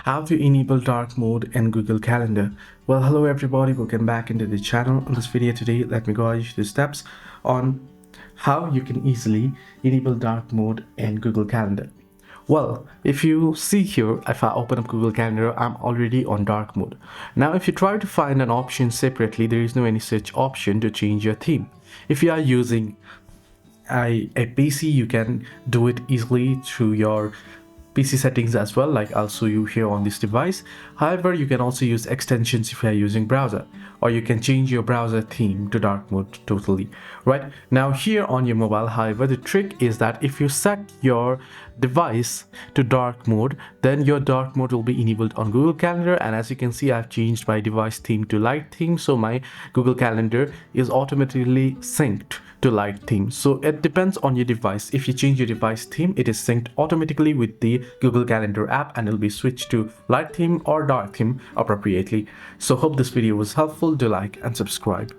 How to enable dark mode in Google Calendar. Well, hello everybody, welcome back into the channel. In this video today, let me guide you the steps on how you can easily enable dark mode in Google Calendar. Well, if you see here, if I open up Google Calendar, I'm already on dark mode. Now, if you try to find an option separately, there is no any such option to change your theme. If you are using a PC, you can do it easily through your PC settings as well, like I'll show you here on this device. However, you can also use extensions if you are using browser, or you can change your browser theme to dark mode totally. Right now here on your mobile, however, the trick is that if you set your device to dark mode, then your dark mode will be enabled on Google Calendar. And as you can see, I've changed my device theme to light theme, so my Google Calendar is automatically synced to light theme. So it depends on your device. If you change your device theme, it is synced automatically with the Google Calendar app and it'll be switched to light theme or dark theme appropriately. So hope this video was helpful. Do like and subscribe.